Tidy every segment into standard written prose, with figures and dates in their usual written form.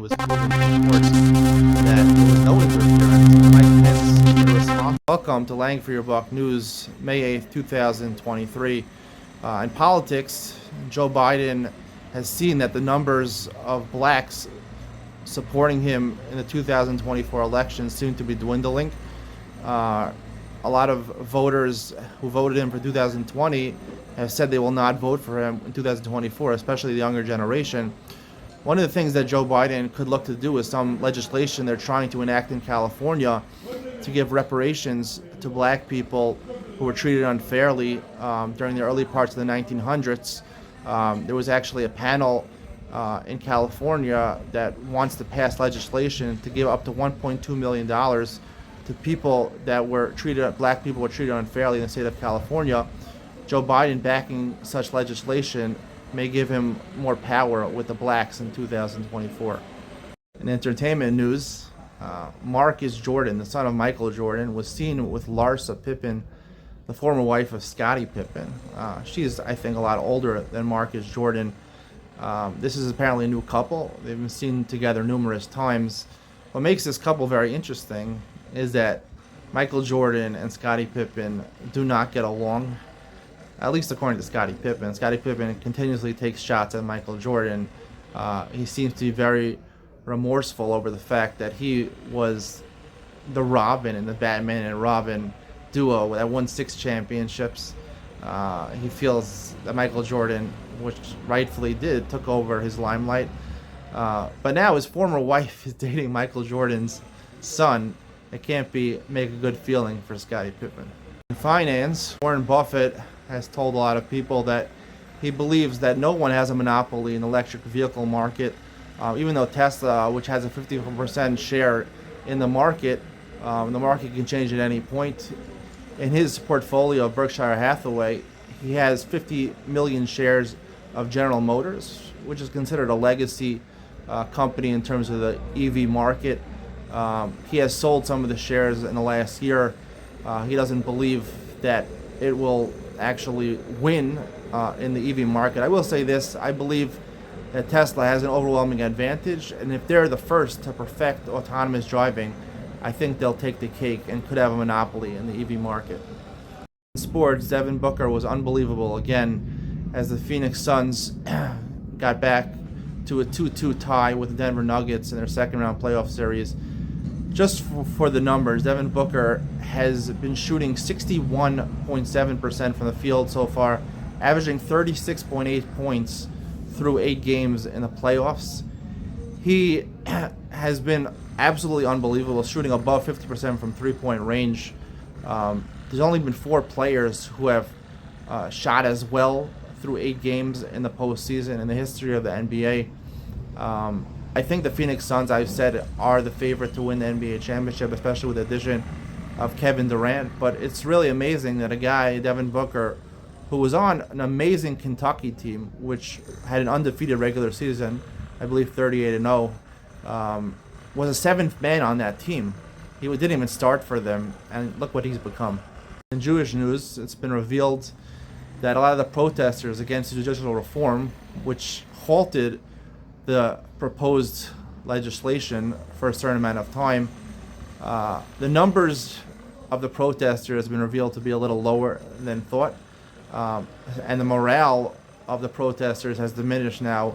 was proven in court that there was no interference. Mike Pence, the response. Welcome to Lang for Your Buck News, May 8th, 2023. In politics, Joe Biden has seen that the numbers of blacks supporting him in the 2024 election seem to be dwindling. A lot of voters who voted him for 2020 have said they will not vote for him in 2024, especially the younger generation. One of the things that Joe Biden could look to do is some legislation they're trying to enact in California to give reparations to black people who were treated unfairly during the early parts of the 1900s. There was actually a panel in California that wants to pass legislation to give up to $1.2 million to people that were treated, black people were treated unfairly in the state of California. Joe Biden backing such legislation may give him more power with the blacks in 2024. In entertainment news, Marcus Jordan, the son of Michael Jordan, was seen with Larsa Pippen, the former wife of Scottie Pippen. She's, I think, a lot older than Marcus Jordan. This is apparently a new couple. They've been seen together numerous times. What makes this couple very interesting is that Michael Jordan and Scottie Pippen do not get along, at least according to Scottie Pippen. Scottie Pippen continuously takes shots at Michael Jordan. He seems to be very remorseful over the fact that he was the Robin in the Batman and Robin duo that won 6 championships. He feels that Michael Jordan, which rightfully did, took over his limelight. But now his former wife is dating Michael Jordan's son. It can't make a good feeling for Scottie Pippen. In finance, Warren Buffett has told a lot of people that he believes that no one has a monopoly in the electric vehicle market, even though Tesla, which has a 50% share in the market can change at any point. In his portfolio of Berkshire Hathaway, he has 50 million shares of General Motors, which is considered a legacy company in terms of the EV market. He has sold some of the shares in the last year. He doesn't believe that it will actually win in the EV market. I will say this, I believe that Tesla has an overwhelming advantage, and if they're the first to perfect autonomous driving, I think they'll take the cake and could have a monopoly in the EV market. In sports, Devin Booker was unbelievable again as the Phoenix Suns got back to a 2-2 tie with the Denver Nuggets in their second round playoff series. Just for the numbers, Devin Booker has been shooting 61.7% from the field so far, averaging 36.8 points through 8 games in the playoffs. He has been absolutely unbelievable, shooting above 50% from three-point range. There's only been 4 players who have shot as well through 8 games in the postseason in the history of the NBA. I think the Phoenix Suns, I've said, are the favorite to win the NBA championship, especially with the addition of Kevin Durant. But it's really amazing that a guy, Devin Booker, who was on an amazing Kentucky team, which had an undefeated regular season, I believe 38-0, was a 7th man on that team. He didn't even start for them, and look what he's become. In Jewish news, it's been revealed that a lot of the protesters against judicial reform, which halted the proposed legislation for a certain amount of time, the numbers of the protesters have been revealed to be a little lower than thought, and the morale of the protesters has diminished now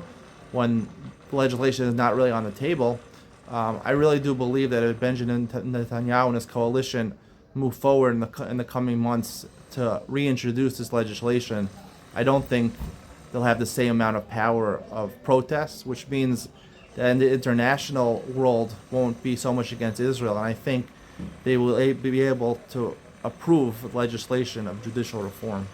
when the legislation is not really on the table. I really do believe that if Benjamin Netanyahu and his coalition move forward in the coming months to reintroduce this legislation, I don't think they'll have the same amount of power of protests, which means that in the international world won't be so much against Israel. And I think they will be able to approve legislation of judicial reform.